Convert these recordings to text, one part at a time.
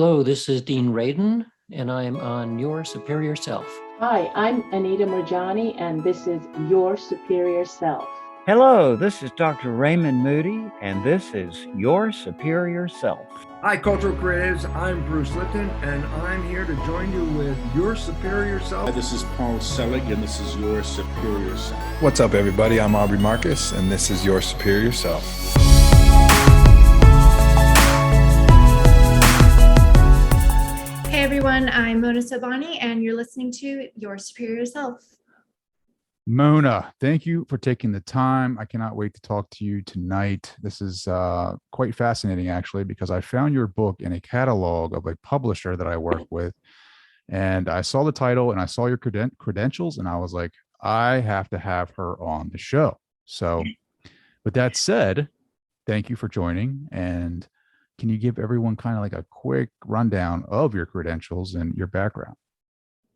Hello, this is Dean Radin, and I'm on Your Superior Self. Hi, I'm Anita Murjani, and this is Your Superior Self. Hello, this is Dr. Raymond Moody, and this is Your Superior Self. Hi, Cultural Creatives. I'm Bruce Lipton, and I'm here to join you with Your Superior Self. This is Paul Selig, and this is Your Superior Self. What's up, everybody? I'm Aubrey Marcus, and this is Your Superior Self. Hey everyone, I'm Mona Sobhani, and you're listening to Your Superior Self. Mona, thank you for taking the time. I cannot wait to talk to you tonight. This is quite fascinating, actually, because I found your book in a catalog of a publisher that I work with, and I saw the title and I saw your credentials, and I was like, I have to have her on the show. So with that said, thank you for joining. And can you give everyone kind of like a quick rundown of your credentials and your background?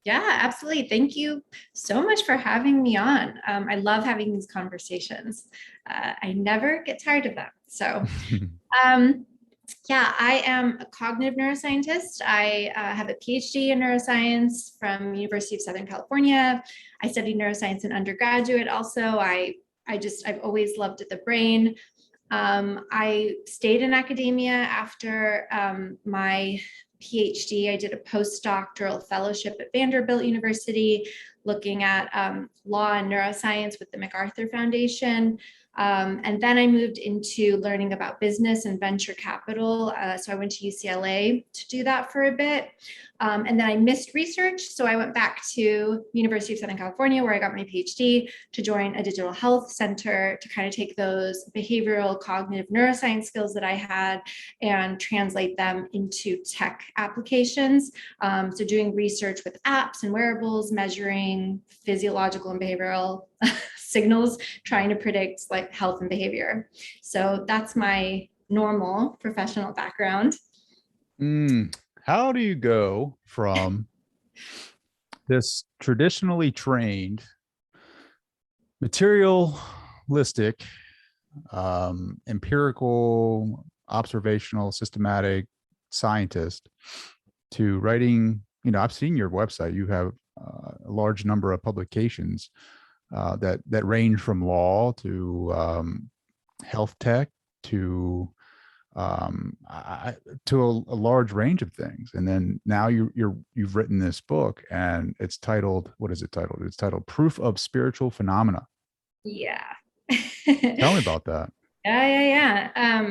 Yeah, absolutely. Thank you so much for having me on. I love having these conversations. I never get tired of them. So yeah, I am a cognitive neuroscientist. I have a Ph.D. in neuroscience from University of Southern California. I studied neuroscience in undergraduate also. I've always loved the brain. I stayed in academia after my Ph.D. I did a post-doctoral fellowship at Vanderbilt University looking at law and neuroscience with the MacArthur Foundation. And then I moved into learning about business and venture capital. So I went to UCLA to do that for a bit. And then I missed research. So I went back to University of Southern California, where I got my PhD, to join a digital health center to kind of take those behavioral cognitive neuroscience skills that I had and translate them into tech applications. So doing research with apps and wearables, measuring physiological and behavioral signals, trying to predict like health and behavior. So that's my normal professional background. How do you go from this traditionally trained, materialistic, empirical, observational, systematic scientist to writing? I've seen your website. You have a large number of publications that range from law to health tech to a large range of things. And then now you've written this book, and it's titled, what is it titled? It's titled Proof of Spiritual Phenomena. Yeah. Tell me about that. Yeah.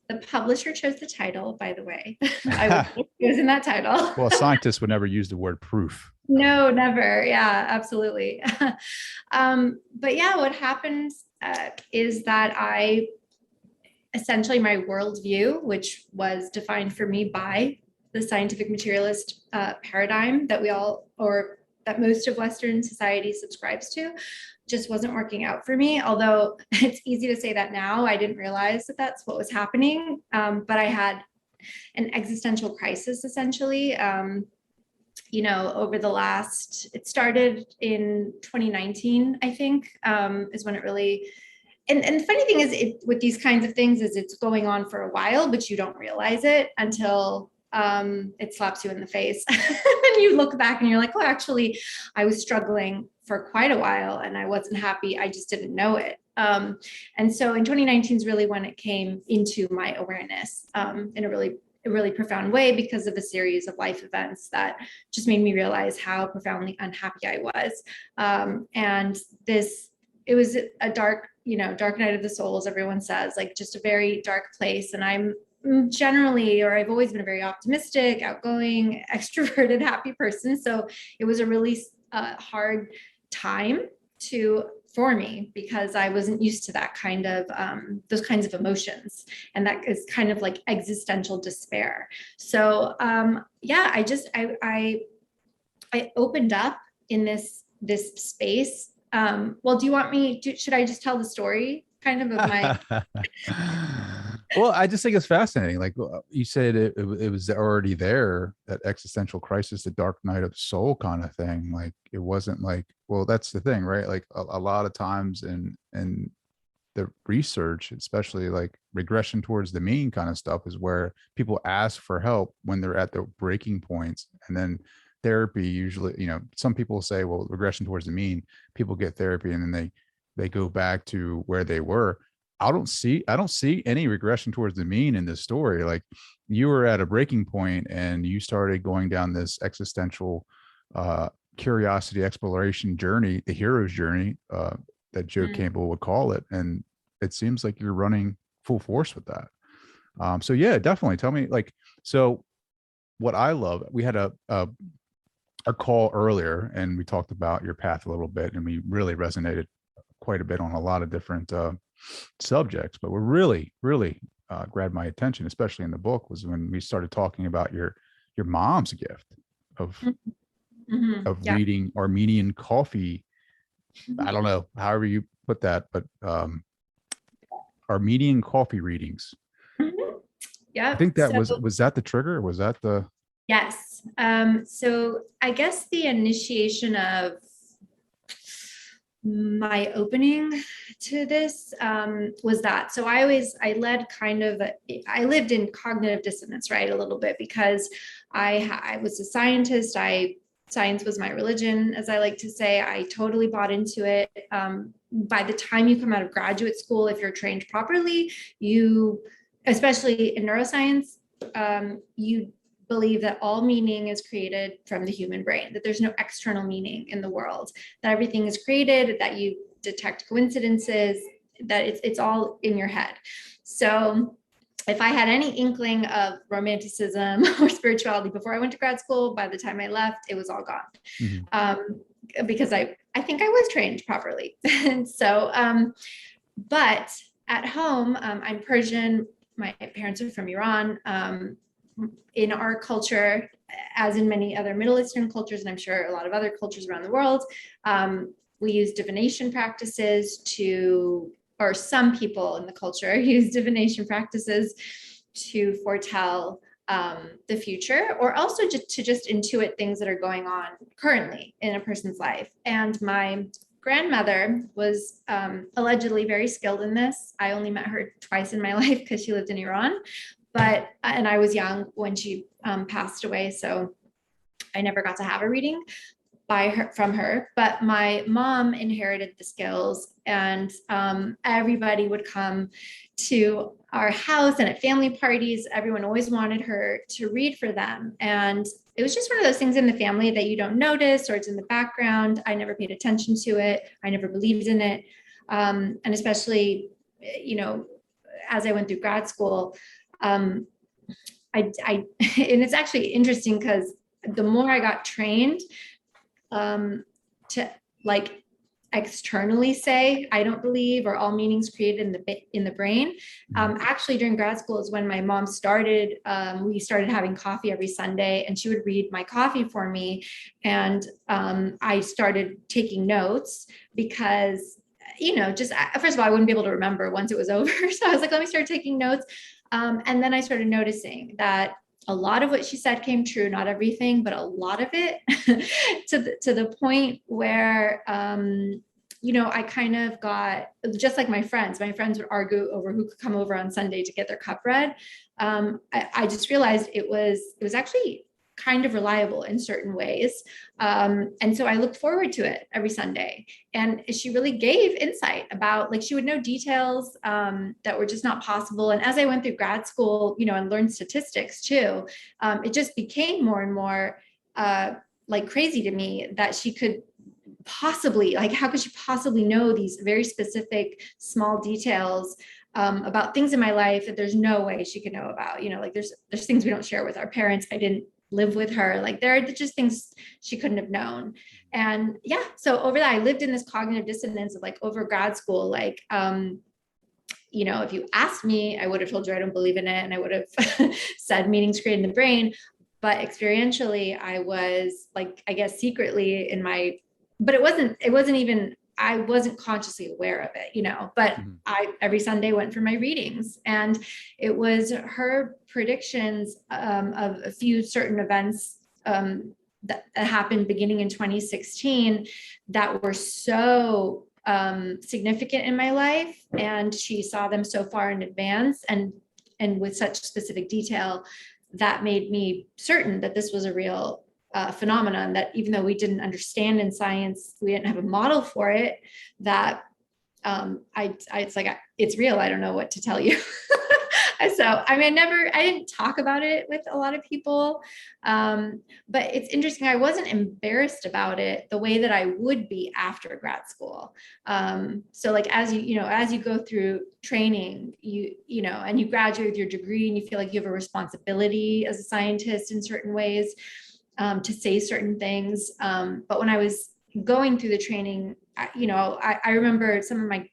The publisher chose the title, by the way. I was in that title. Well, scientists would never use the word proof. No, never. Yeah, absolutely. But yeah, what happens is that essentially my worldview, which was defined for me by the scientific materialist paradigm that that most of Western society subscribes to, just wasn't working out for me. Although it's easy to say that now, I didn't realize that that's what was happening. But I had an existential crisis, essentially. Over it started in 2019, I think, is when it really, and the funny thing is with these kinds of things is it's going on for a while, but you don't realize it until it slaps you in the face. And you look back and you're like, oh, actually, I was struggling for quite a while and I wasn't happy. I just didn't know it. And so in 2019 is really when it came into my awareness in a really profound way, because of a series of life events that just made me realize how profoundly unhappy I was. And it was a dark night of the soul, as everyone says, like just a very dark place. And I've always been a very optimistic, outgoing, extroverted, happy person. So it was a really hard time for me, because I wasn't used to that kind of those kinds of emotions, and that is kind of like existential despair. So I opened up in this space. Well, do you want me to? Should I just tell the story kind of my? Well, I just think it's fascinating. Like you said, it was already there, that existential crisis, the dark night of the soul kind of thing. Like it wasn't like, well, that's the thing, right? Like a lot of times in the research, especially like regression towards the mean kind of stuff, is where people ask for help when they're at the breaking points. And then therapy usually, some people say, well, regression towards the mean, people get therapy and then they go back to where they were. I don't see any regression towards the mean in this story. Like, you were at a breaking point and you started going down this existential curiosity exploration journey, the hero's journey, that Joe Campbell would call it. And it seems like you're running full force with that. So yeah, definitely tell me, like, so what I love, we had a call earlier and we talked about your path a little bit, and we really resonated quite a bit on a lot of different subjects. But what really grabbed my attention, especially in the book, was when we started talking about your mom's gift of reading Armenian coffee. I don't know, however you put that, but Armenian coffee readings. Yeah. I think that was that the trigger? Was that the? Yes. So I guess the initiation of my opening to this was that. So I lived in cognitive dissonance, right? A little bit, because I was a scientist. Science was my religion, as I like to say. I totally bought into it. By the time you come out of graduate school, if you're trained properly, especially in neuroscience, you believe that all meaning is created from the human brain, that there's no external meaning in the world, that everything is created, that you detect coincidences, that it's all in your head. So if I had any inkling of romanticism or spirituality before I went to grad school, by the time I left, it was all gone. Because I think I was trained properly. And so, but at home, I'm Persian. My parents are from Iran. In our culture, as in many other Middle Eastern cultures, and I'm sure a lot of other cultures around the world, we use divination practices or some people in the culture use divination practices to foretell the future, or also to just intuit things that are going on currently in a person's life. And my grandmother was allegedly very skilled in this. I only met her twice in my life because she lived in Iran, and I was young when she passed away, so I never got to have a reading from her. But my mom inherited the skills, and everybody would come to our house, and at family parties, everyone always wanted her to read for them. And it was just one of those things in the family that you don't notice, or it's in the background. I never paid attention to it. I never believed in it. And especially, as I went through grad school, and it's actually interesting because the more I got trained to like externally say, I don't believe, or all meanings created in the brain. Actually, during grad school is when my mom we started having coffee every Sunday, and she would read my coffee for me. And I started taking notes because, just first of all, I wouldn't be able to remember once it was over. So I was like, let me start taking notes. And then I started noticing that a lot of what she said came true, not everything, but a lot of it, to the point where, I kind of got, just like my friends would argue over who could come over on Sunday to get their cup read. I just realized it was actually kind of reliable in certain ways. And so I looked forward to it every Sunday. And she really gave insight about, like, she would know details that were just not possible. And as I went through grad school, and learned statistics too, it just became more and more like crazy to me that she could possibly, like, how could she possibly know these very specific small details about things in my life that there's no way she could know about. Like there's things we don't share with our parents. I didn't live with her. Like there are just things she couldn't have known. And yeah, so over that, I lived in this cognitive dissonance of, like, over grad school, like, if you asked me, I would have told you I don't believe in it. And I would have said meanings created in the brain. But experientially, I was, like, I guess secretly but it wasn't even, I wasn't consciously aware of it, but I every Sunday went for my readings, and it was her predictions of a few certain events that happened beginning in 2016 that were so significant in my life, and she saw them so far in advance and with such specific detail that made me certain that this was a real phenomenon, that even though we didn't understand in science, we didn't have a model for it, that it's like, it's real. I don't know what to tell you. So, I mean, I didn't talk about it with a lot of people, but it's interesting. I wasn't embarrassed about it the way that I would be after grad school. So like, as you go through training, and you graduate with your degree and you feel like you have a responsibility as a scientist in certain ways, to say certain things. But when I was going through the training, I remember some of my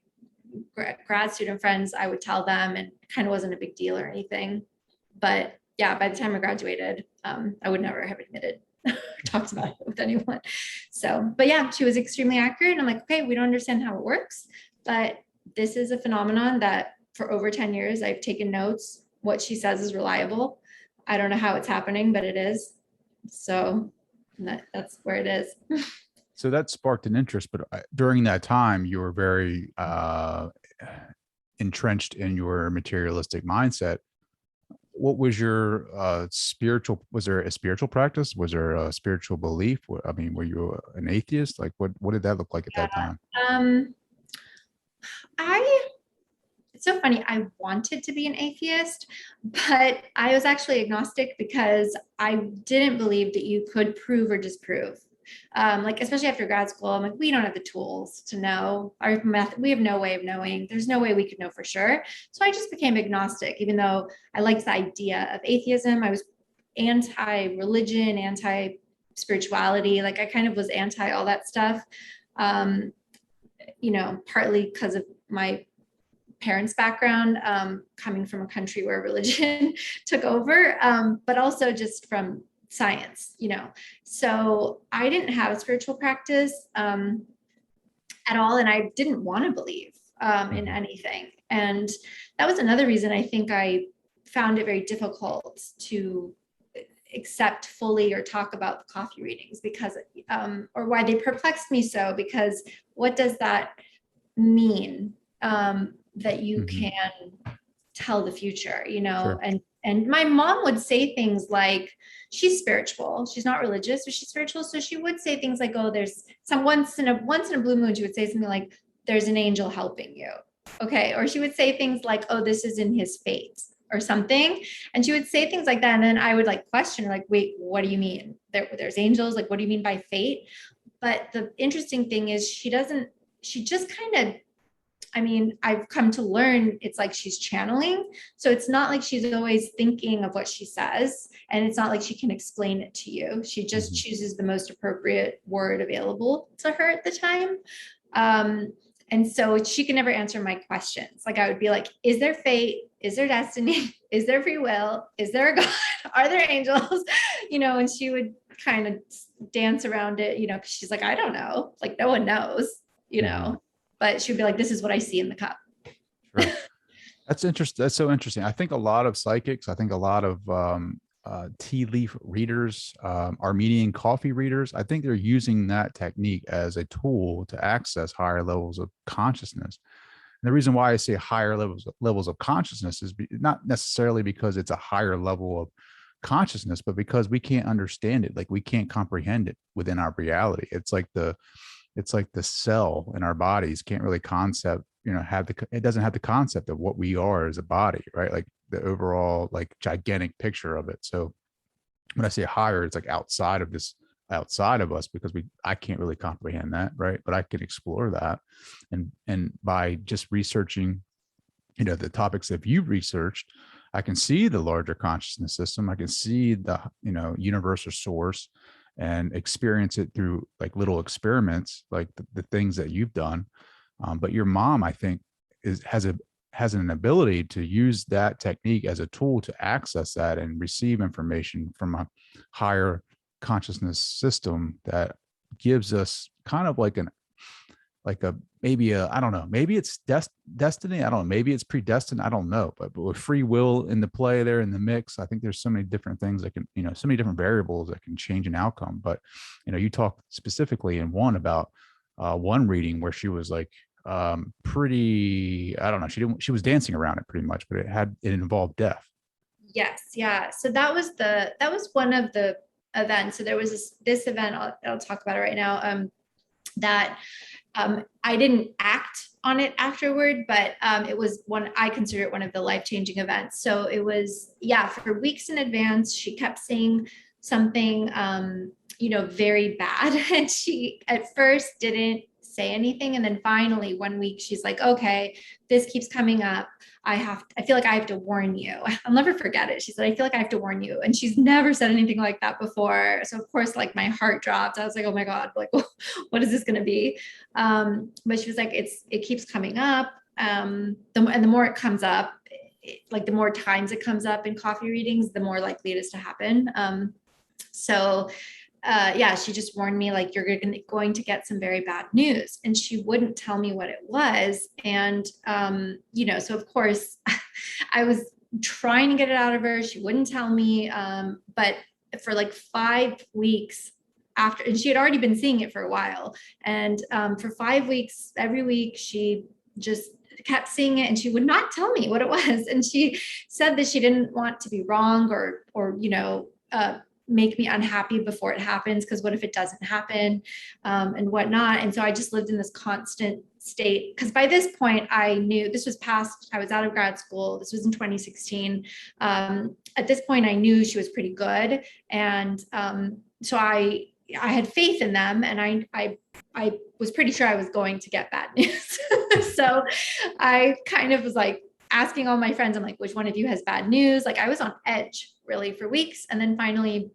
grad student friends, I would tell them, and it kind of wasn't a big deal or anything. But yeah, by the time I graduated, I would never have admitted, talked about it with anyone. So, but yeah, she was extremely accurate. And I'm like, okay, we don't understand how it works, but this is a phenomenon that for over 10 years, I've taken notes. What she says is reliable. I don't know how it's happening, but it is. So that's where it is. So that sparked an interest, but during that time, you were very entrenched in your materialistic mindset. What was your spiritual? Was there a spiritual practice? Was there a spiritual belief? I mean, were you an atheist? Like, what did that look like at that time? It's so funny. I wanted to be an atheist, but I was actually agnostic because I didn't believe that you could prove or disprove. Like, especially after grad school, I'm like, we don't have the tools to know our method. We have no way of knowing. There's no way we could know for sure. So I just became agnostic, even though I liked the idea of atheism. I was anti-religion, anti-spirituality. Like, I kind of was anti all that stuff, partly because of my parents' background, coming from a country where religion took over, but also just from science, So I didn't have a spiritual practice at all, and I didn't want to believe in anything. And that was another reason I think I found it very difficult to accept fully or talk about the coffee readings, because, or why they perplexed me so, because what does that mean, that you can tell the future, Sure. And my mom would say things like, she's spiritual, she's not religious, but she's spiritual. So she would say things like, oh, there's some once in a blue moon, she would say something like, there's an angel helping you. Okay. Or she would say things like, oh, this is in his fate or something. And she would say things like that. And then I would like question, like, wait, what do you mean? There's angels? Like, what do you mean by fate? But the interesting thing is she just kind of, I've come to learn it's like she's channeling. So it's not like she's always thinking of what she says. And it's not like she can explain it to you. She just chooses the most appropriate word available to her at the time. And so she can never answer my questions. Like, I would be like, is there fate? Is there destiny? Is there free will? Is there a God? Are there angels? And she would kind of dance around it, because she's like, I don't know. Like, no one knows, but she'd be like, this is what I see in the cup. Sure. That's interesting. That's so interesting. I think a lot of psychics, I think a lot of tea leaf readers, Armenian coffee readers, I think they're using that technique as a tool to access higher levels of consciousness. And the reason why I say higher levels of consciousness is not necessarily because it's a higher level of consciousness, but because we can't understand it. Like, we can't comprehend it within our reality. It's like the cell in our bodies can't really it doesn't have the concept of what we are as a body, right? Like the overall, like, gigantic picture of it. So when I say higher, it's like outside of us, because I can't really comprehend that, right? But I can explore that. And by just researching, the topics that you've researched, I can see the larger consciousness system. I can see the, universal source, and experience it through like little experiments, like the things that you've done. But your mom, I think, has an ability to use that technique as a tool to access that and receive information from a higher consciousness system that gives us kind of like I don't know, maybe it's destiny. I don't know. Maybe it's predestined. I don't know. But with free will in the play there in the mix, I think there's so many different things that can, so many different variables that can change an outcome. But, you talk specifically in one about one reading where she was like pretty, I don't know, she was dancing around it pretty much, but it involved death. Yes, yeah. So that was one of the events. So there was this event, I'll talk about it right now, that I didn't act on it afterward, but it was I consider it one of the life-changing events. So it was, for weeks in advance, she kept saying something, very bad. And she at first didn't say anything. And then finally one week she's like, okay, this keeps coming up. I feel like I have to warn you. I'll never forget it. She said, I feel like I have to warn you. And she's never said anything like that before. So of course, like my heart dropped. I was like, oh my God, like, what is this going to be? But she was like, it keeps coming up. And the more it comes up, like the more times it comes up in coffee readings, the more likely it is to happen. She just warned me, like, you're going to get some very bad news. And she wouldn't tell me what it was. And, so of course I was trying to get it out of her. She wouldn't tell me. But for like 5 weeks after, and she had already been seeing it for a while. And for 5 weeks, every week, she just kept seeing it and she would not tell me what it was. And she said that she didn't want to be wrong or make me unhappy before it happens, because what if it doesn't happen, and whatnot. And so I just lived in this constant state, because by this point I knew this was past, I was out of grad school. This was in 2016. At this point I knew she was pretty good. And so I had faith in them, and I was pretty sure I was going to get bad news. So I kind of was like asking all my friends, I'm like, which one of you has bad news? Like I was on edge really for weeks. And then finally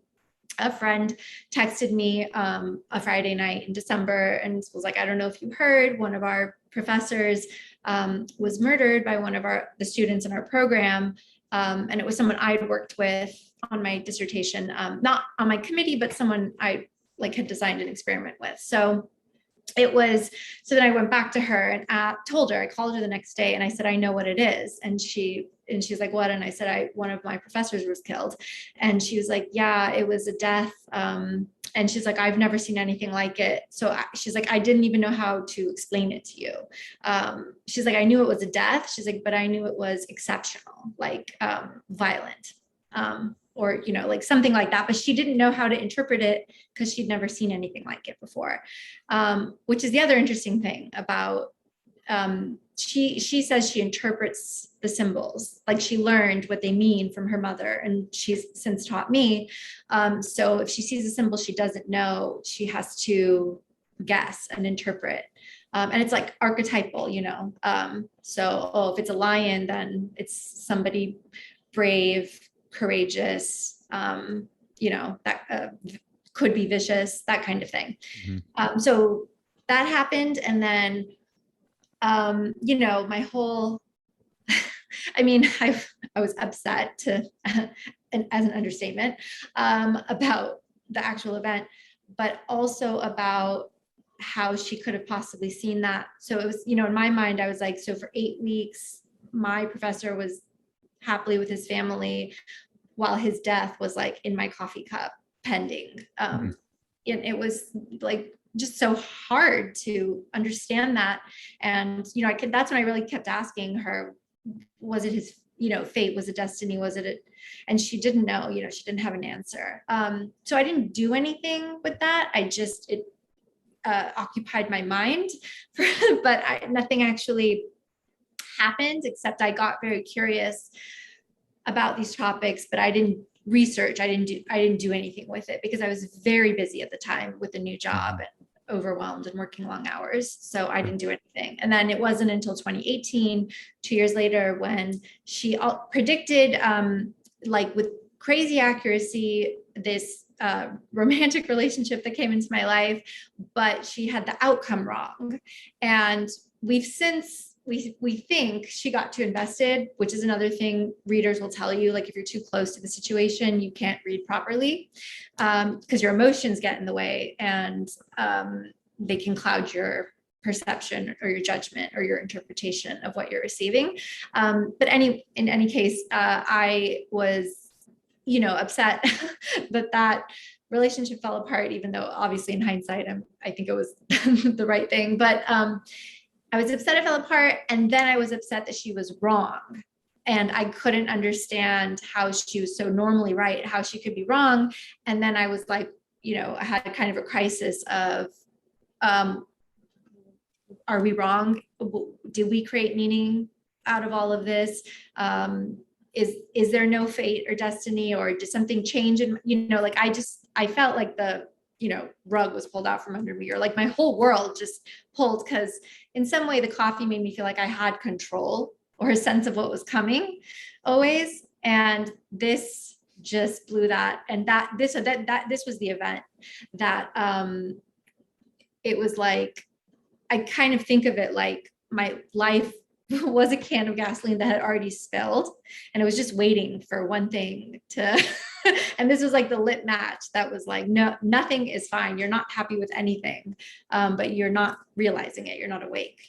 a friend texted me a Friday night in December and was like, I don't know if you heard, one of our professors was murdered by one of the students in our program. And it was someone I'd worked with on my dissertation, not on my committee, but someone I had designed an experiment with. So then I went back to her and told her, I called her the next day and I said, I know what it is. And she's like, what? And I said, one of my professors was killed. And she was like, yeah, it was a death. And she's like, I've never seen anything like it. So she's like, I didn't even know how to explain it to you. She's like, I knew it was a death. She's like, but I knew it was exceptional, like violent. Or, like something like that, but she didn't know how to interpret it because she'd never seen anything like it before. Which is the other interesting thing about, she says she interprets the symbols, like she learned what they mean from her mother, and she's since taught me. So if she sees a symbol she doesn't know, she has to guess and interpret. And it's like archetypal, so, if it's a lion, then it's somebody brave, courageous, that could be vicious, that kind of thing. Mm-hmm. So that happened. And then, my whole, I was upset as an understatement, about the actual event, but also about how she could have possibly seen that. So it was, in my mind, I was like, so for 8 weeks, my professor was happily with his family while his death was like in my coffee cup pending. And it was like just so hard to understand that. And that's when I really kept asking her, was it his fate, was it destiny, was it and she didn't know, she didn't have an answer. So I didn't do anything with that. It occupied my mind, but nothing actually happened, except I got very curious about these topics, but I didn't research. I didn't do anything with it because I was very busy at the time with a new job and overwhelmed and working long hours. So I didn't do anything. And then it wasn't until 2018, 2 years later, when she predicted, with crazy accuracy, this romantic relationship that came into my life, but she had the outcome wrong. And we've since we think she got too invested, which is another thing readers will tell you, like if you're too close to the situation, you can't read properly, because your emotions get in the way, and they can cloud your perception or your judgment or your interpretation of what you're receiving. But in any case, I was, upset that relationship fell apart, even though obviously in hindsight, I think it was the right thing. But I was upset it fell apart. And then I was upset that she was wrong. And I couldn't understand how she was so normally right, how she could be wrong. And then I was like, I had kind of a crisis of, are we wrong? Did we create meaning out of all of this? Is there no fate or destiny, or did something change? And, like, I felt like the, rug was pulled out from under me, or like my whole world just pulled, because in some way the coffee made me feel like I had control or a sense of what was coming always. And this just blew that. And this was the event that, it was like, I kind of think of it like my life was a can of gasoline that had already spilled, and it was just waiting for one thing to, and this was like the lit match that was like, no, nothing is fine. You're not happy with anything, but you're not realizing it. You're not awake,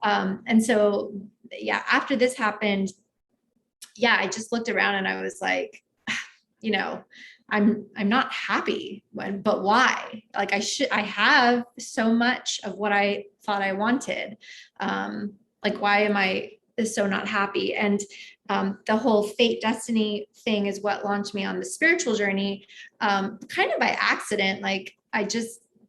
And so, yeah, after this happened, I just looked around and I was like, I'm not happy, but why? Like I have so much of what I thought I wanted. Like, why am I so not happy? And the whole fate destiny thing is what launched me on the spiritual journey, kind of by accident. Like,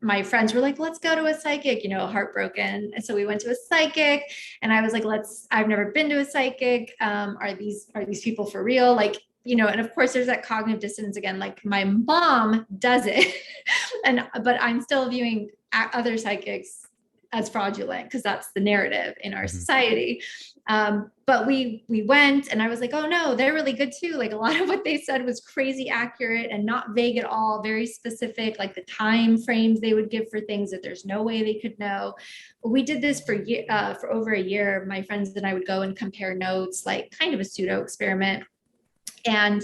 my friends were like, let's go to a psychic, heartbroken. And so we went to a psychic, and I was like, I've never been to a psychic. Are these people for real? Like, and of course there's that cognitive dissonance again, like my mom does it, but I'm still viewing other psychics as fraudulent, because that's the narrative in our society. But we went, and I was like, oh no, they're really good too. Like, a lot of what they said was crazy accurate and not vague at all, very specific, like the time frames they would give for things that there's no way they could know. We did this for over a year. My friends and I would go and compare notes, like kind of a pseudo experiment. And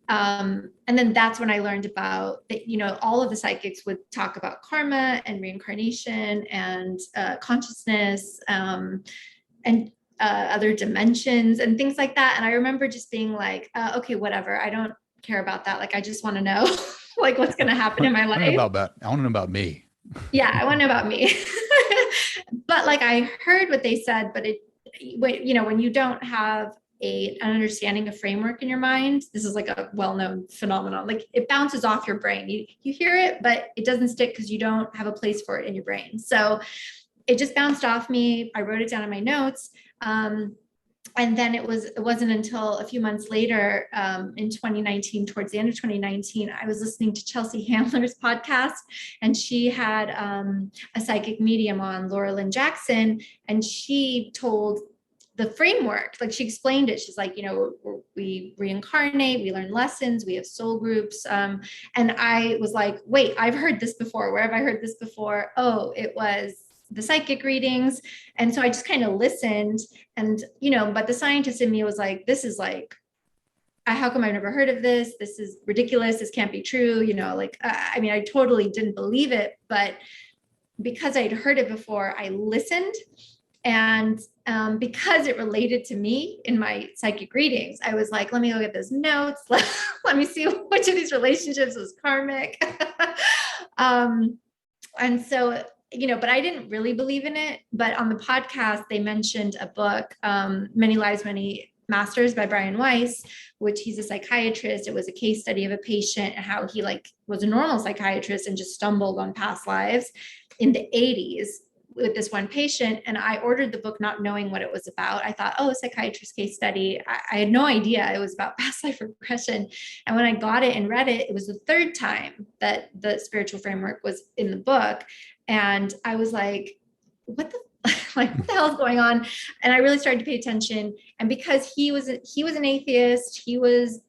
then that's when I learned about that, all of the psychics would talk about karma and reincarnation and consciousness, and other dimensions and things like that. And I remember just being like, okay, whatever. I don't care about that. Like, I just want to know like what's going to happen in my life. I want to know about me. Yeah, I want to know about me. But like, I heard what they said, but when you don't have an understanding of framework in your mind, this is like a well-known phenomenon. Like, it bounces off your brain. You hear it, but it doesn't stick because you don't have a place for it in your brain. So it just bounced off me. I wrote it down in my notes. And then it wasn't until a few months later, in 2019, towards the end of 2019, I was listening to Chelsea Handler's podcast, and she had a psychic medium on, Laura Lynn Jackson, and she told the framework, like she explained it. She's like, we reincarnate, we learn lessons, we have soul groups. And I was like, wait, I've heard this before. Where have I heard this before? Oh, it was the psychic readings. And so I just kind of listened, and, but the scientist in me was like, this is like, how come I've never heard of this? This is ridiculous. This can't be true. I totally didn't believe it, but because I'd heard it before, I listened. And because it related to me in my psychic readings, I was like, let me look at those notes. Let me see which of these relationships was karmic. And so, but I didn't really believe in it. But on the podcast, they mentioned a book, Many Lives, Many Masters by Brian Weiss, which he's a psychiatrist. It was a case study of a patient and how he was a normal psychiatrist and just stumbled on past lives in the 80s. With this one patient, and I ordered the book not knowing what it was about. I thought, a psychiatrist case study. I had no idea it was about past life regression. And when I got it and read it, it was the third time that the spiritual framework was in the book. And I was like, what the hell is going on? And I really started to pay attention. And because he was an atheist, he was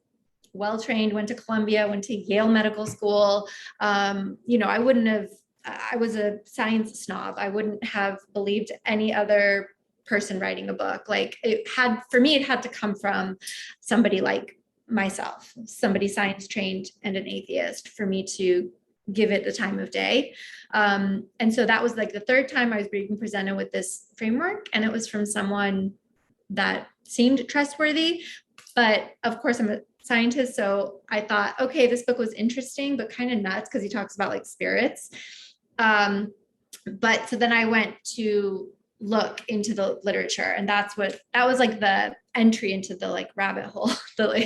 well-trained, went to Columbia, went to Yale Medical School. I was a science snob. I wouldn't have believed any other person writing a book. Like, it had to come from somebody like myself, somebody science trained and an atheist, for me to give it the time of day. And so that was like the third time I was being presented with this framework, and it was from someone that seemed trustworthy. But of course, I'm a neuroscientist. So I thought, okay, this book was interesting, but kind of nuts because he talks about like spirits. But so then I went to look into the literature, and that was like the entry into the like rabbit hole. Down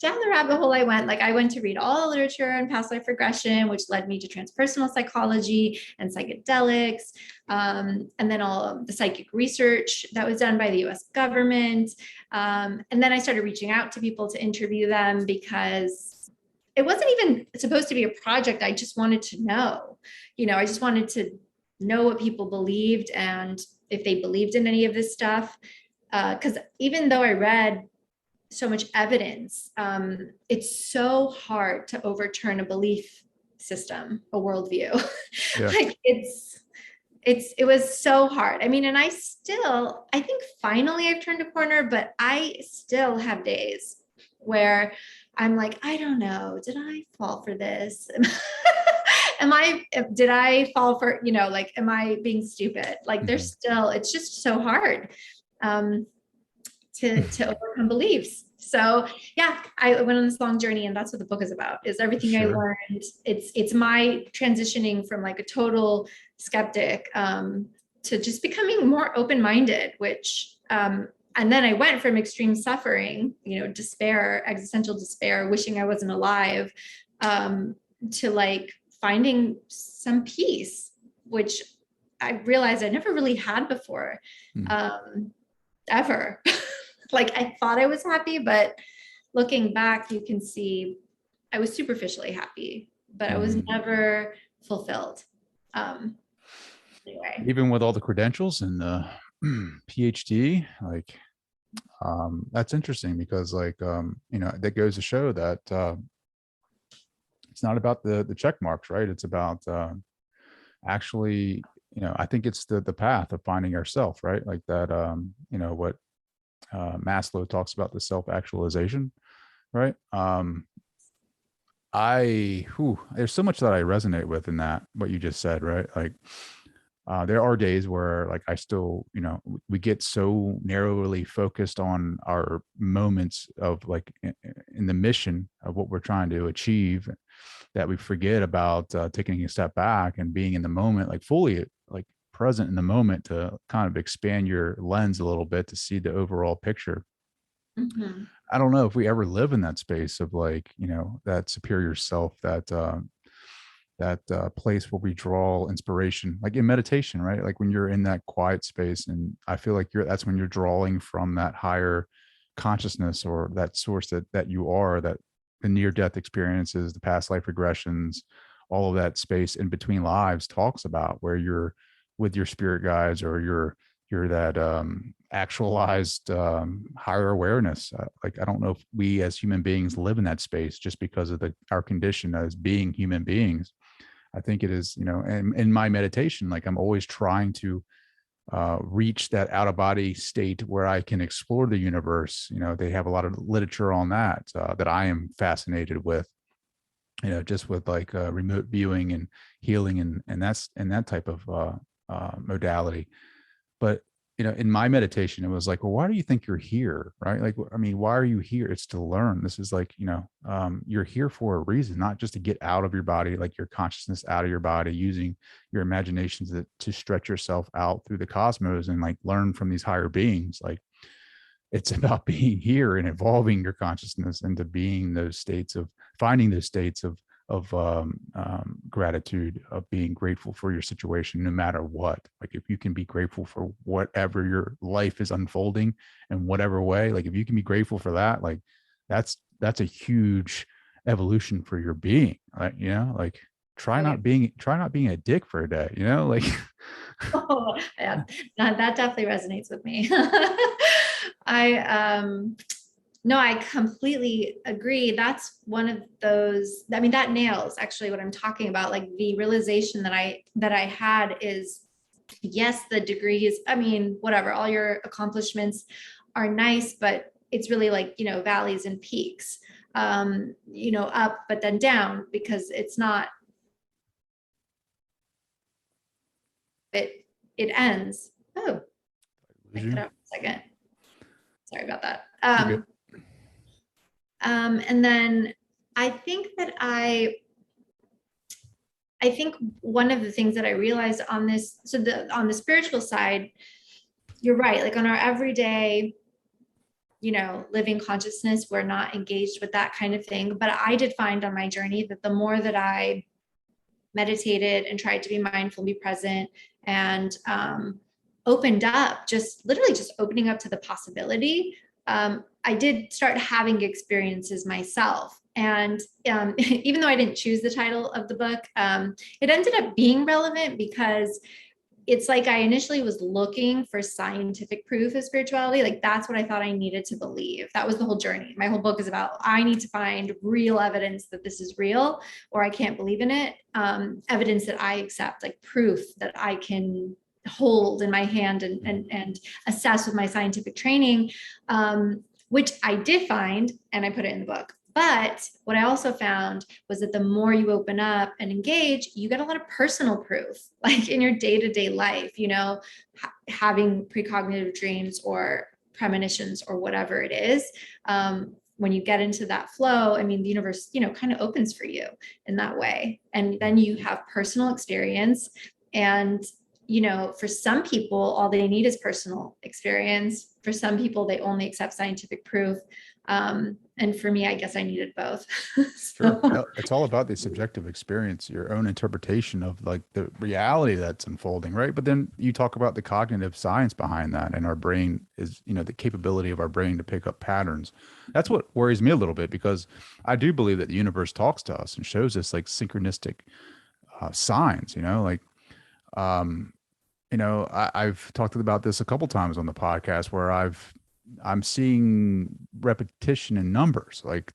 the rabbit hole I went. Like I went to read all the literature on past life regression, which led me to transpersonal psychology and psychedelics, and then all of the psychic research that was done by the US government. And then I started reaching out to people to interview them because it wasn't even supposed to be a project. I just wanted to know, I just wanted to know what people believed and if they believed in any of this stuff. Because even though I read so much evidence, it's so hard to overturn a belief system, a worldview. Yeah. Like it was so hard. I mean, and I think finally I've turned a corner, but I still have days where I'm like, I don't know, did I fall for this? Did I fall for, like, am I being stupid? Like there's still, it's just so hard to overcome beliefs. So yeah, I went on this long journey, and that's what the book is about, is everything I learned. It's my transitioning from like a total skeptic to just becoming more open-minded, which, and then I went from extreme suffering, despair, existential despair, wishing I wasn't alive, to like finding some peace, which I realized I never really had before, ever. Like I thought I was happy, but looking back, you can see I was superficially happy, but I was never fulfilled. Anyway. Even with all the credentials and the Ph.D., like, that's interesting because like, that goes to show that it's not about the check marks, right? It's about actually, I think it's the path of finding ourself, right? Like that, what Maslow talks about, the self-actualization, right? There's so much that I resonate with in that, what you just said, right? Like, there are days where like I still, we get so narrowly focused on our moments of like in the mission of what we're trying to achieve, that we forget about taking a step back and being in the moment, like fully like present in the moment, to kind of expand your lens a little bit to see the overall picture. I don't know if we ever live in that space of like, that superior self, that place where we draw inspiration, like in meditation, right? Like when you're in that quiet space, and I feel like that's when you're drawing from that higher consciousness, or that source that you are, that the near-death experiences, the past life regressions, all of that space in between lives talks about, where you're with your spirit guides, or you're that actualized higher awareness. Like I don't know if we as human beings live in that space just because of our condition as being human beings. I think it is, and in my meditation, like I'm always trying to reach that out of body state where I can explore the universe. They have a lot of literature on that that I am fascinated with, just with like remote viewing and healing and that type of modality. But in my meditation, it was like, well, why do you think you're here? Right? Like, I mean, why are you here? It's to learn. This is like, you're here for a reason, not just to get out of your body, like your consciousness out of your body, using your imagination to stretch yourself out through the cosmos and like learn from these higher beings. Like it's about being here and evolving your consciousness into being finding those states of gratitude, of being grateful for your situation, no matter what. Like if you can be grateful for whatever your life is unfolding in whatever way, like if you can be grateful for that, like that's a huge evolution for your being. Like, like try not being a dick for a day, like. Oh, yeah, that definitely resonates with me. No, I completely agree. That's one of those, I mean, that nails actually what I'm talking about. Like the realization that I had is, yes, the degrees, I mean, whatever, all your accomplishments are nice, but it's really like, valleys and peaks, up, but then down, because it's not, it ends. Oh, I cut out a second. Sorry about that. And then I think that I think one of the things that I realized on this, so on the spiritual side, you're right, like on our everyday, living consciousness, we're not engaged with that kind of thing. But I did find on my journey that the more that I meditated and tried to be mindful, be present, and opened up, literally just opening up to the possibility, I did start having experiences myself. And even though I didn't choose the title of the book, it ended up being relevant because it's like I initially was looking for scientific proof of spirituality. Like that's what I thought I needed to believe. That was the whole journey. My whole book is about, I need to find real evidence that this is real, or I can't believe in it. Evidence that I accept, like proof that I can hold in my hand and assess with my scientific training, which I did find, and I put it in the book. But what I also found was that the more you open up and engage, you get a lot of personal proof, like in your day-to-day life, having precognitive dreams or premonitions or whatever it is. When you get into that flow, I mean, the universe, kind of opens for you in that way. And then you have personal experience. And, for some people, all they need is personal experience. For some people, they only accept scientific proof. And for me, I guess I needed both. Sure. It's all about the subjective experience, your own interpretation of like the reality that's unfolding, right? But then you talk about the cognitive science behind that, and our brain is, the capability of our brain to pick up patterns. That's what worries me a little bit, because I do believe that the universe talks to us and shows us like synchronistic signs, I've talked about this a couple times on the podcast where I'm seeing repetition in numbers, like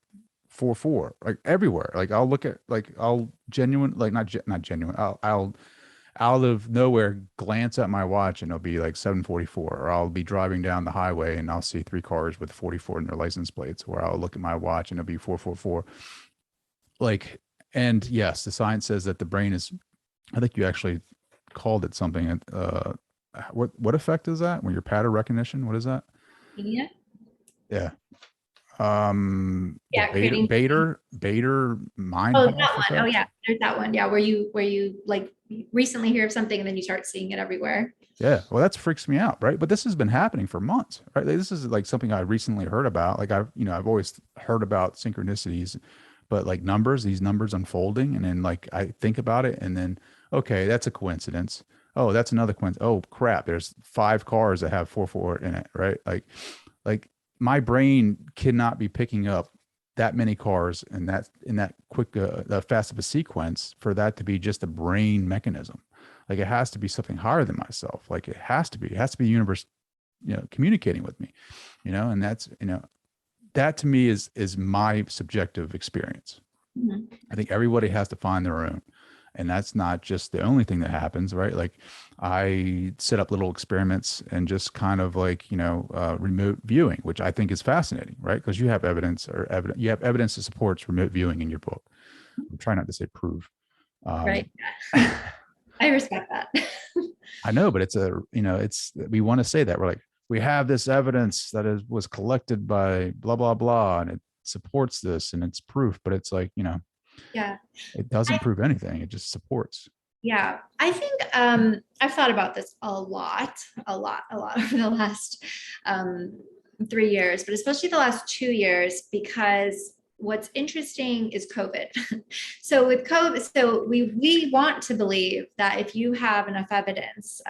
4, like everywhere. Like I'll look at, like I'll not genuine. I'll out of nowhere glance at my watch and it'll be like 7:44, or I'll be driving down the highway and I'll see 3 cars with 44 in their license plates, or I'll look at my watch and it'll be 4:44. Like, and yes, the science says that the brain is, I think you actually called it something. What effect is that when your pattern recognition? What is that? Yeah. Yeah. Creating Bader mind. Oh, that one. Effect? Oh yeah, there's that one. Yeah, where you like recently hear of something and then you start seeing it everywhere. Yeah, well, that freaks me out, right? But this has been happening for months, right? Like, this is like something I recently heard about. Like I've always heard about synchronicities, but like these numbers unfolding, and then like I think about it, and then okay, that's a coincidence. Oh, that's another coincidence. Oh crap, there's 5 cars that have 44 in it, right? Like my brain cannot be picking up that many cars in that quick, that fast of a sequence for that to be just a brain mechanism. Like it has to be something higher than myself. Like it has to be the universe, communicating with me, and that's, that to me is my subjective experience. Mm-hmm. I think everybody has to find their own. And that's not just the only thing that happens, right? Like I set up little experiments and just kind of like, remote viewing, which I think is fascinating, right? Because you have evidence that supports remote viewing in your book. I'm trying not to say prove. Right. I respect that. I know, but we want to say that we're like, we have this evidence that was collected by blah, blah, blah, and it supports this and it's proof, but it's like, yeah, it doesn't prove anything. It just supports. Yeah, I think I've thought about this a lot over the last 3 years, but especially the last 2 years, because what's interesting is COVID. So with COVID, we want to believe that if you have enough evidence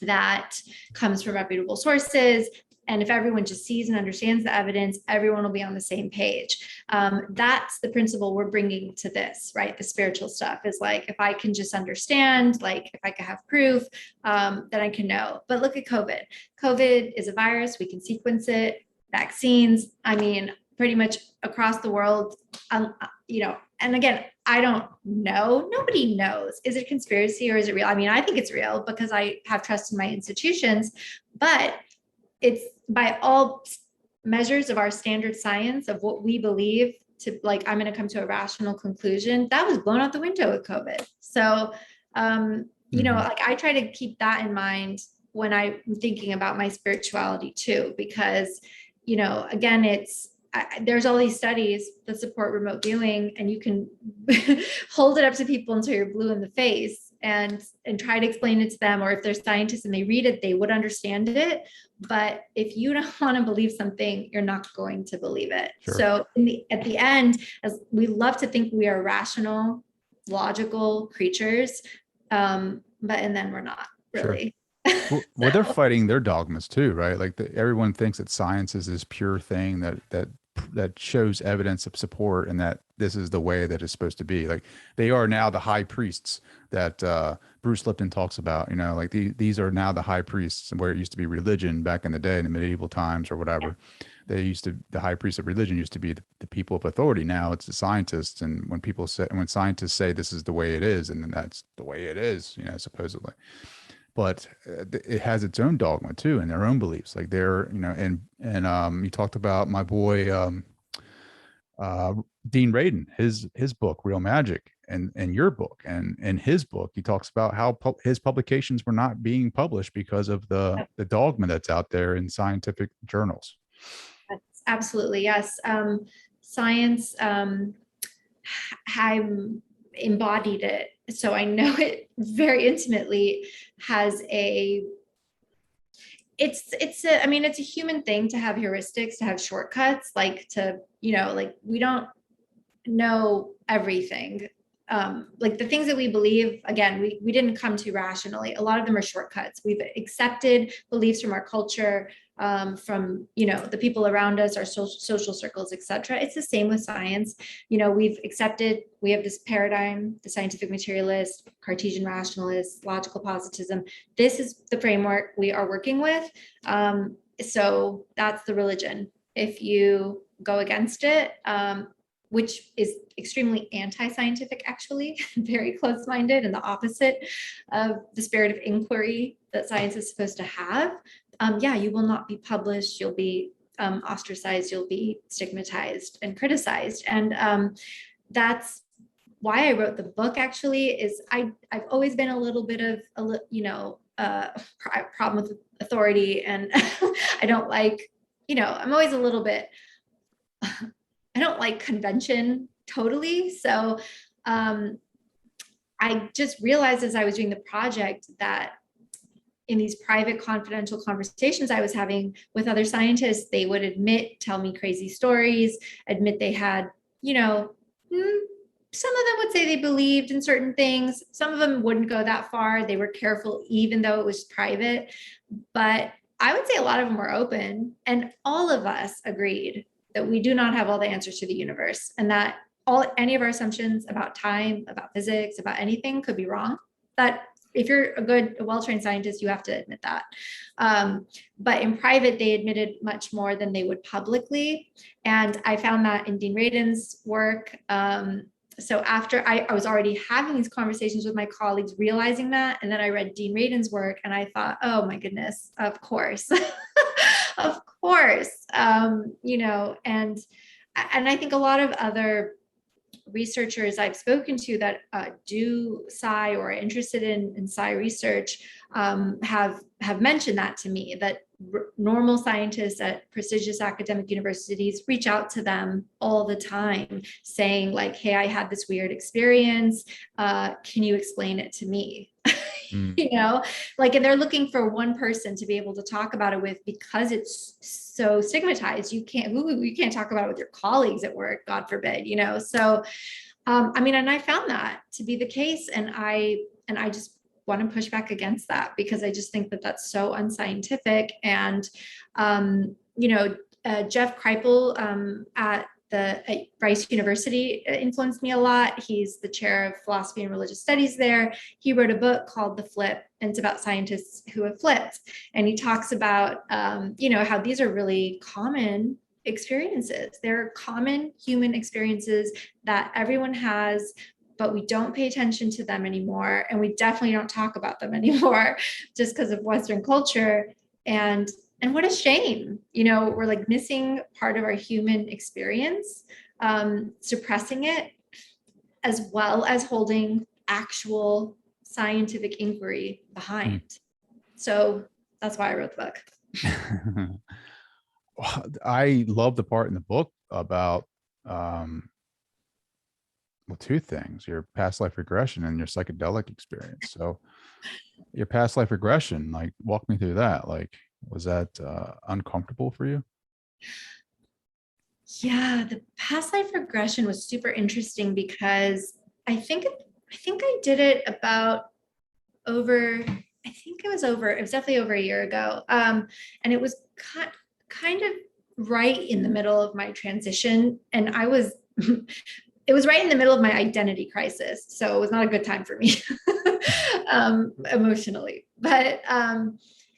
that comes from reputable sources, and if everyone just sees and understands the evidence, everyone will be on the same page. That's the principle we're bringing to this, right? The spiritual stuff is like, if I can just understand, like if I can have proof, then I can know. But look at COVID. COVID is a virus. We can sequence it. Vaccines, I mean, pretty much across the world, and again, I don't know. Nobody knows. Is it conspiracy or is it real? I mean, I think it's real because I have trust in my institutions, but it's by all measures of our standard science of what we believe to, like, I'm going to come to a rational conclusion, that was blown out the window with COVID. So, like I try to keep that in mind when I'm thinking about my spirituality too, because, again, there's all these studies that support remote viewing, and you can hold it up to people until you're blue in the face and try to explain it to them. Or if they're scientists and they read it, they would understand it. But if you don't want to believe something, you're not going to believe it. Sure. So at the end, as we love to think we are rational, logical creatures, and then we're not really. Sure. Well, they're fighting their dogmas too, right? Like everyone thinks that science is this pure thing that shows evidence of support, and that this is the way that it's supposed to be. Like they are now the high priests that Bruce Lipton talks about. You know, like these are now the high priests, where it used to be religion back in the day, in the medieval times or whatever. The high priests of religion used to be the people of authority. Now it's the scientists. And when scientists say this is the way it is, and then that's the way it is, you know, supposedly. But it has its own dogma too, and their own beliefs. Like they're, you know, and you talked about my boy Dean Radin, his book Real Magic, and your book, and in his book he talks about how his publications were not being published because of the dogma that's out there in scientific journals. Absolutely, yes. Science, I embodied it, so I know it very intimately. It's a human thing to have heuristics, to have shortcuts, like we don't know everything. Like the things that we believe, again, we didn't come to rationally. A lot of them are shortcuts. We've accepted beliefs from our culture, from, you know, the people around us, our social circles, etc. It's the same with science. You know, we have this paradigm, the scientific materialist, Cartesian rationalist, logical positivism. This is the framework we are working with. So that's the religion. If you go against it, which is extremely anti-scientific, actually, very close-minded, and the opposite of the spirit of inquiry that science is supposed to have, you will not be published. You'll be ostracized. You'll be stigmatized and criticized. And that's why I wrote the book, actually, is I've always been a little bit of, problem with authority. And I don't like, I'm always a little bit, I don't like convention totally. So I just realized as I was doing the project that in these private, confidential conversations I was having with other scientists, they would tell me crazy stories, admit they had, some of them would say they believed in certain things. Some of them wouldn't go that far. They were careful, even though it was private. But I would say a lot of them were open, and all of us agreed that we do not have all the answers to the universe, and that any of our assumptions about time, about physics, about anything could be wrong. That if you're a well-trained scientist, you have to admit that. But in private, they admitted much more than they would publicly. And I found that in Dean Radin's work. So after I was already having these conversations with my colleagues, realizing that, and then I read Dean Radin's work and I thought, oh my goodness, of course, of course, and I think a lot of other researchers I've spoken to that do Sci or are interested in Sci research have mentioned that to me, that normal scientists at prestigious academic universities reach out to them all the time saying like, hey, I had this weird experience. Can you explain it to me? And they're looking for one person to be able to talk about it with, because it's so stigmatized. You can't talk about it with your colleagues at work, God forbid, So, and I found that to be the case. And I just want to push back against that, because I just think that that's so unscientific. And, Jeff Kripal at Rice University influenced me a lot. He's the chair of philosophy and religious studies there. He wrote a book called The Flip, and it's about scientists who have flipped. And he talks about, how these are really common experiences. They're common human experiences that everyone has, but we don't pay attention to them anymore. And we definitely don't talk about them anymore just because of Western culture. And what a shame, we're like missing part of our human experience, suppressing it, as well as holding actual scientific inquiry behind. So that's why I wrote the book. I love the part in the book about well, two things: your past life regression and your psychedelic experience. So, your past life regression, like, walk me through that. Like, was that uncomfortable for you? Yeah, the past life regression was super interesting because I did it about over, it was definitely over a year ago. And it was kind of right in the middle of my transition. And it was right in the middle of my identity crisis. So it was not a good time for me emotionally. But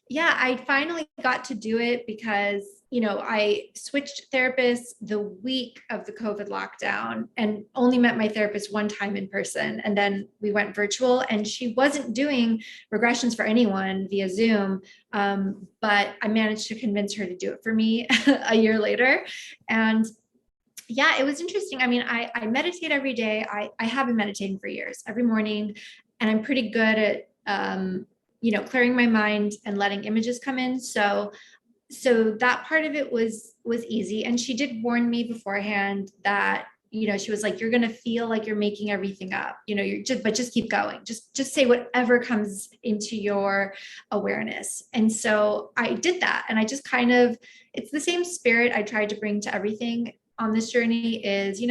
yeah, I finally got to do it because, I switched therapists the week of the COVID lockdown and only met my therapist one time in person. And then we went virtual, and she wasn't doing regressions for anyone via Zoom. But I managed to convince her to do it for me a year later. And yeah, it was interesting. I mean, I meditate every day. I have been meditating for years, every morning, and I'm pretty good at, clearing my mind and letting images come in. So that part of it was easy. And she did warn me beforehand that, she was like, you're going to feel like you're making everything up, but just keep going. Just say whatever comes into your awareness. And so I did that. And I just it's the same spirit I tried to bring to everything on this journey is,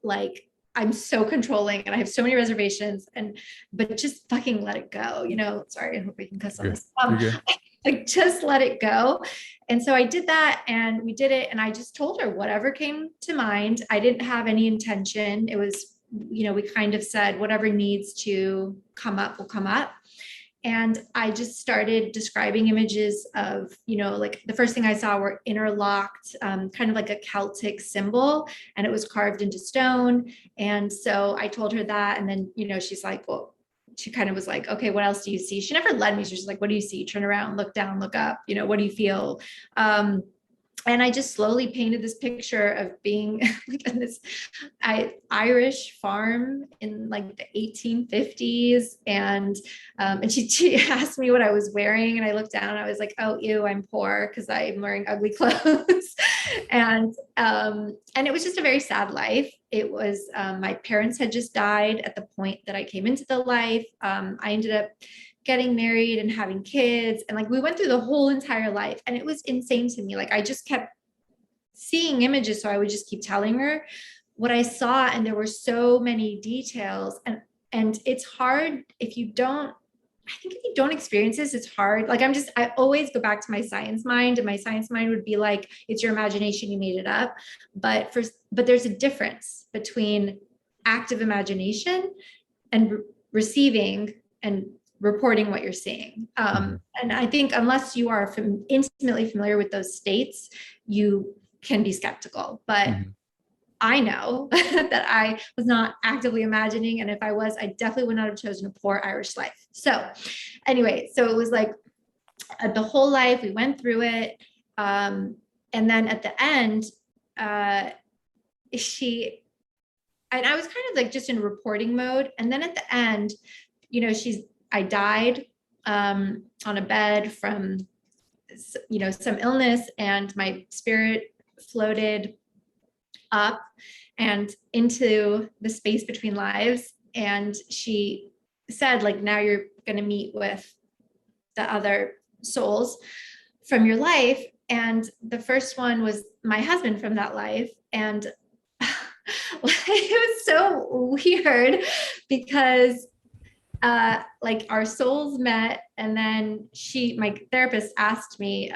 like, I'm so controlling and I have so many reservations, but just fucking let it go, sorry, I hope we can cuss on this. Like, just let it go. And so I did that, and we did it. And I just told her whatever came to mind. I didn't have any intention. It was, we kind of said whatever needs to come up will come up. And I just started describing images of, like the first thing I saw were interlocked, kind of like a Celtic symbol, and it was carved into stone. And so I told her that. And then, she's like, well, she kind of was like, okay, what else do you see? She never led me. She was just like, what do you see? Turn around, look down, look up, what do you feel? And I just slowly painted this picture of being like in this Irish farm in like the 1850s. And she asked me what I was wearing, and I looked down and I was like, oh, ew, I'm poor because I'm wearing ugly clothes. And it was just a very sad life. It was, my parents had just died at the point that I came into the life. I ended up getting married and having kids. And like, we went through the whole entire life, and it was insane to me. Like, I just kept seeing images. So I would just keep telling her what I saw. And there were so many details, and it's hard if you don't experience this, it's hard. Like, I always go back to my science mind, and my science mind would be like, it's your imagination, you made it up. But there's a difference between active imagination and receiving and reporting what you're seing. And I think unless you are intimately familiar with those states, you can be skeptical. But I know that I was not actively imagining. And if I was, I definitely would not have chosen a poor Irish life. So anyway, so it was like the whole life, we went through it. And then at the end, and I was kind of like just in reporting mode. And then at the end, I died on a bed from, some illness, and my spirit floated up and into the space between lives. And she said, like, now you're going to meet with the other souls from your life. And the first one was my husband from that life. And it was so weird because like, our souls met, and then my therapist asked me,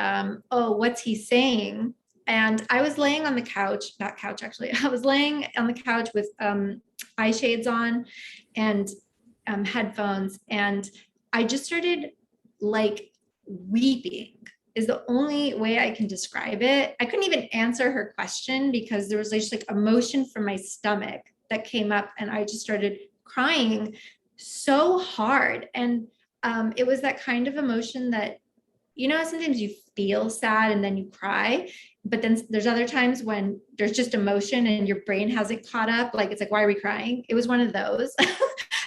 oh, what's he saying? And I was laying on the couch, not couch, actually. I was laying on the couch with eye shades on and headphones. And I just started like weeping is the only way I can describe it. I couldn't even answer her question because there was just like emotion from my stomach that came up, and I just started crying so hard. And it was that kind of emotion that, sometimes you feel sad and then you cry, but then there's other times when there's just emotion and your brain hasn't caught up. Like, it's like, why are we crying? It was one of those.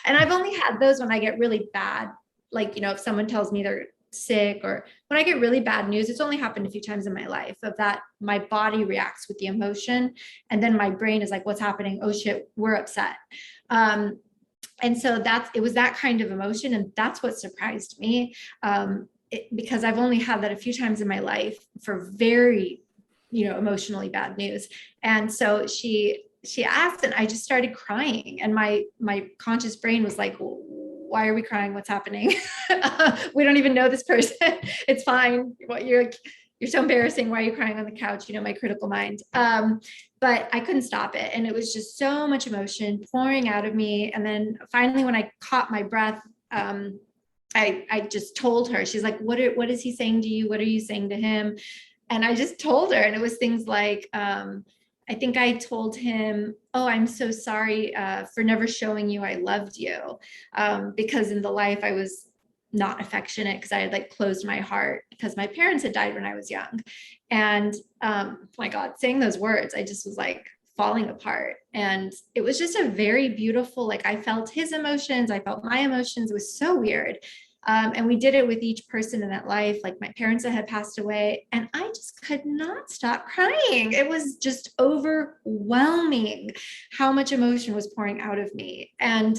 And I've only had those when I get really bad. Like, if someone tells me they're sick or when I get really bad news, it's only happened a few times in my life of that my body reacts with the emotion and then my brain is like, what's happening? Oh shit, we're upset. And so it was that kind of emotion. And that's what surprised me because I've only had that a few times in my life for very, emotionally bad news. And so she asked and I just started crying and my conscious brain was like, why are we crying? What's happening? We don't even know this person. It's fine. You're so embarrassing. Why are you crying on the couch? My critical mind. But I couldn't stop it. And it was just so much emotion pouring out of me. And then finally, when I caught my breath, I just told her, she's like, what is he saying to you? What are you saying to him? And I just told her, and it was things like, I think I told him, oh, I'm so sorry for never showing you I loved you. Because in the life I was not affectionate because I had closed my heart because my parents had died when I was young. And my God, saying those words, I just was falling apart. And it was just a very beautiful, I felt his emotions, I felt my emotions. It was so weird. And we did it with each person in that life, my parents that had passed away, and I just could not stop crying. It was just overwhelming how much emotion was pouring out of me. And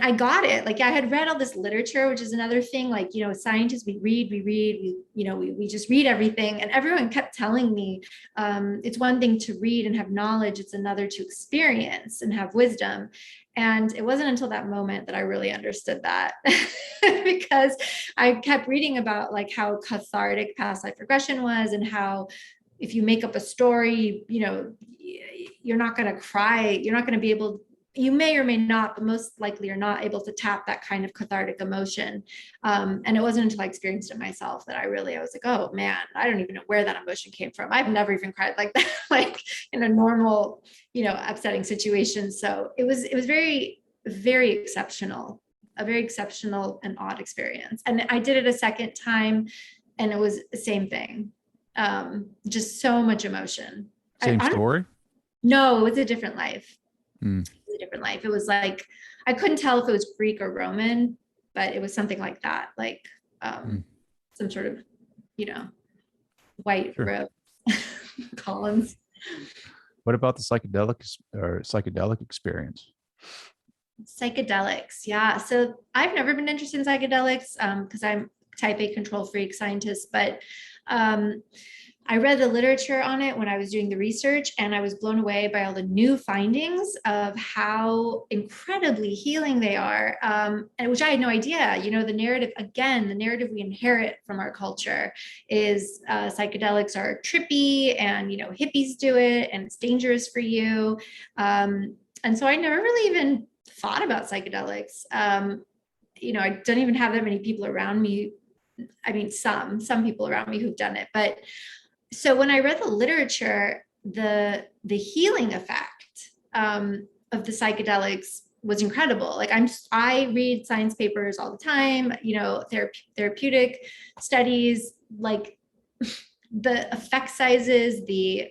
I got it. I had read all this literature, which is another thing, scientists, we just read everything. And everyone kept telling me, it's one thing to read and have knowledge. It's another to experience and have wisdom. And it wasn't until that moment that I really understood that because I kept reading about how cathartic past life regression was and how if you make up a story, you're not going to cry. You're not going to be able, you may or may not, but most likely you're not able to tap that kind of cathartic emotion. And it wasn't until I experienced it myself that I was like, oh man, I don't even know where that emotion came from. I've never even cried like that, in a normal, upsetting situation. So it was very, very exceptional, a very exceptional and odd experience. And I did it a second time and it was the same thing. Just so much emotion. Same story? No, it was a different life. Mm. A different life. It was I couldn't tell if it was Greek or Roman, but it was something like that, some sort of, white rose columns. What about the psychedelic experience? Psychedelics, yeah. So I've never been interested in psychedelics because I'm type A control freak scientist, but I read the literature on it when I was doing the research, and I was blown away by all the new findings of how incredibly healing they are, and which I had no idea. The narrative we inherit from our culture is psychedelics are trippy, and hippies do it, and it's dangerous for you. And so I never really even thought about psychedelics. I don't even have that many people around me. I mean, some people around me who've done it, but. So when I read the literature, the healing effect of the psychedelics was incredible. I read science papers all the time, therapeutic studies, the effect sizes, the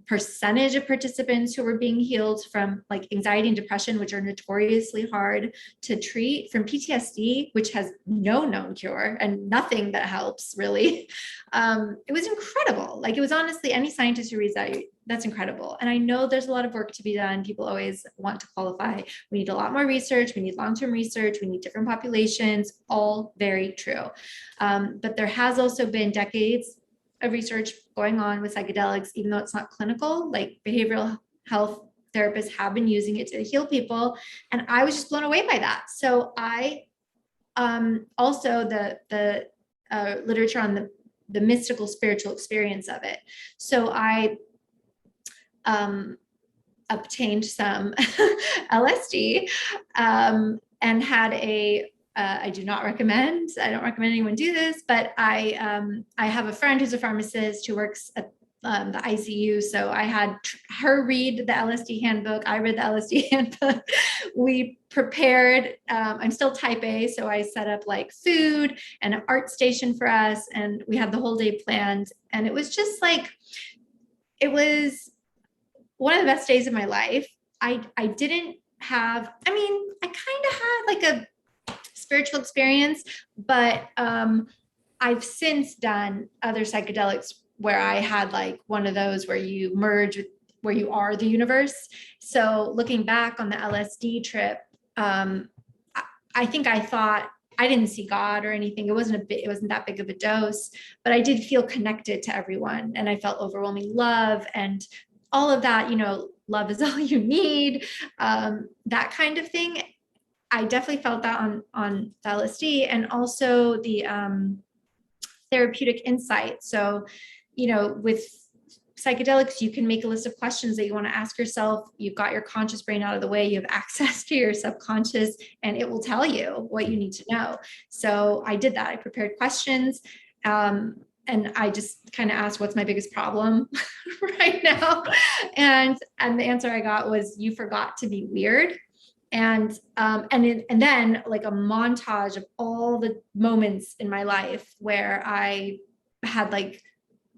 percentage of participants who were being healed from anxiety and depression, which are notoriously hard to treat, from PTSD, which has no known cure and nothing that helps really. It was incredible. It was honestly, any scientist who reads that, that's incredible. And I know there's a lot of work to be done. People always want to qualify. We need a lot more research. We need long-term research. We need different populations, all very true. But there has also been decades of research going on with psychedelics, even though it's not clinical. Behavioral health therapists have been using it to heal people, and I was just blown away by that. So I also the literature on the mystical spiritual experience of it. So I obtained some LSD and had I don't recommend anyone do this, but I have a friend who's a pharmacist who works at the ICU. So I had her read the LSD handbook. I read the LSD handbook. We prepared, I'm still type A. So I set up food and an art station for us. And we had the whole day planned. And it was just it was one of the best days of my life. I didn't have, I kind of had spiritual experience, but I've since done other psychedelics where I had like one of those where you merge with where you are the universe. So looking back on the LSD trip, I think I thought I didn't see God or anything. It wasn't that big of a dose, but I did feel connected to everyone, and I felt overwhelming love and all of that. Love is all you need. That kind of thing. I definitely felt that on the LSD, and also the therapeutic insight. So, with psychedelics, you can make a list of questions that you want to ask yourself. You've got your conscious brain out of the way. You have access to your subconscious, and it will tell you what you need to know. So I did that. I prepared questions. And I just kind of asked, what's my biggest problem right now? And the answer I got was, you forgot to be weird. And then like a montage of all the moments in my life where I had like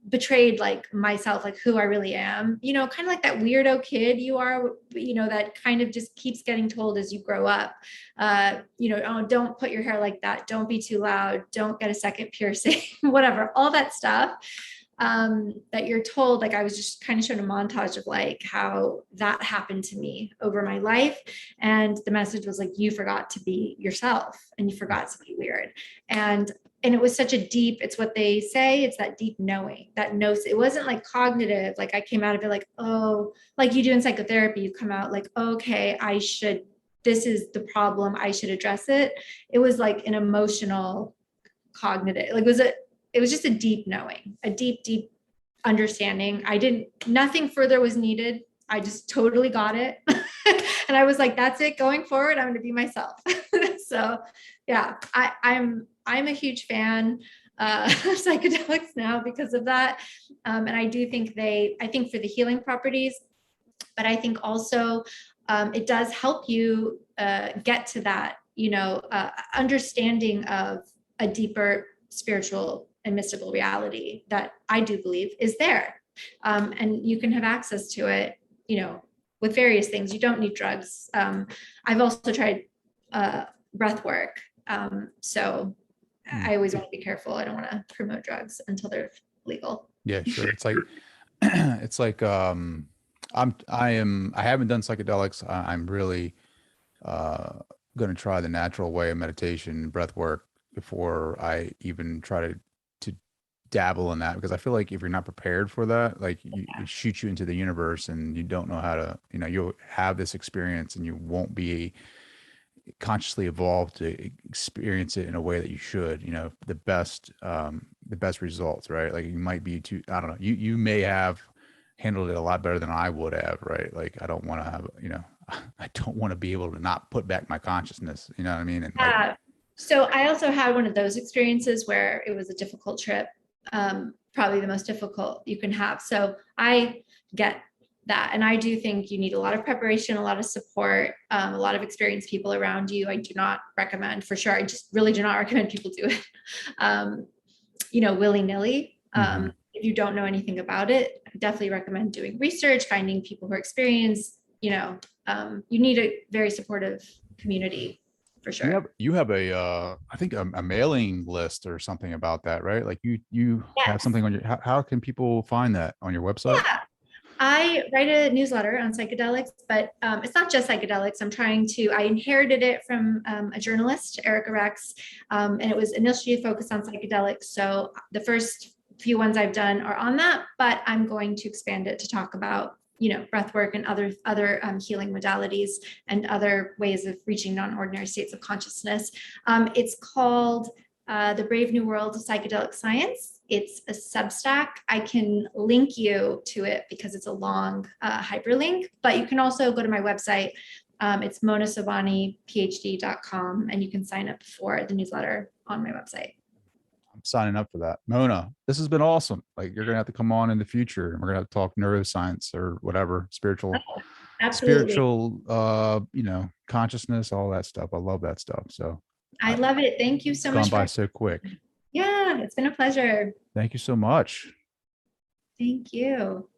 betrayed like myself, like who I really am, kind of like that weirdo kid you are, that kind of just keeps getting told as you grow up, oh, don't put your hair like that. Don't be too loud. Don't get a second piercing, whatever, all that stuff that you're told. Like I was just kind of shown a montage of like how that happened to me over my life. And the message was like, you forgot to be yourself and you forgot to be weird. And it was such a deep, it's what they say, it's that deep knowing, that knows. It wasn't like cognitive, like I came out of it like, oh, like you do in psychotherapy, you come out like, okay, this is the problem, I should address it. It was like an emotional, cognitive, like it was just a deep knowing, a deep, deep understanding. Nothing further was needed. I just totally got it. And I was like, that's it, going forward, I'm going to be myself. So yeah, I'm a huge fan of psychedelics now because of that. And I do think I think for the healing properties, but I think also it does help you get to that, understanding of a deeper spiritual and mystical reality that I do believe is there. And you can have access to it, with various things. You don't need drugs. I've also tried breath work. So I always want to be careful. I don't want to promote drugs until they're legal. Yeah, sure. It's like, I haven't done psychedelics. I'm really going to try the natural way of meditation and breath work before I even try to dabble in that, because I feel like if you're not prepared for that, like it shoots you into the universe and you don't know how to, you'll have this experience and you won't be consciously evolved to experience it in a way that you should, the best results, right? Like you might be too, I don't know, you may have handled it a lot better than I would have, right? Like I don't want to have, I don't want to be able to not put back my consciousness, you know what I mean? And so I also had one of those experiences where it was a difficult trip, probably the most difficult you can have. So I get that. And I do think you need a lot of preparation, a lot of support, a lot of experienced people around you. I do not recommend, for sure. I just really do not recommend people do it, willy-nilly. If you don't know anything about it, I definitely recommend doing research, finding people who are experienced. You need a very supportive community. For sure. You have I think a mailing list or something about that, right? Like you Yes. have something on your, how can people find that on your website? Yeah. I write a newsletter on psychedelics, but it's not just psychedelics. I inherited it from a journalist, Erica Rex, and it was initially focused on psychedelics. So the first few ones I've done are on that, but I'm going to expand it to talk about breath work and other healing modalities and other ways of reaching non-ordinary states of consciousness. It's called The Brave New World of Psychedelic Science. It's a Substack. I can link you to it because it's a long hyperlink, but you can also go to my website. It's Sobhani, and you can sign up for the newsletter on my website. I'm signing up for that. Mona, this has been awesome. Like you're gonna have to come on in the future and we're gonna have to talk neuroscience or whatever, spiritual, consciousness, all that stuff. I love that stuff. So I love it. Thank you so much. Gone by so quick. Yeah, it's been a pleasure. Thank you so much. Thank you.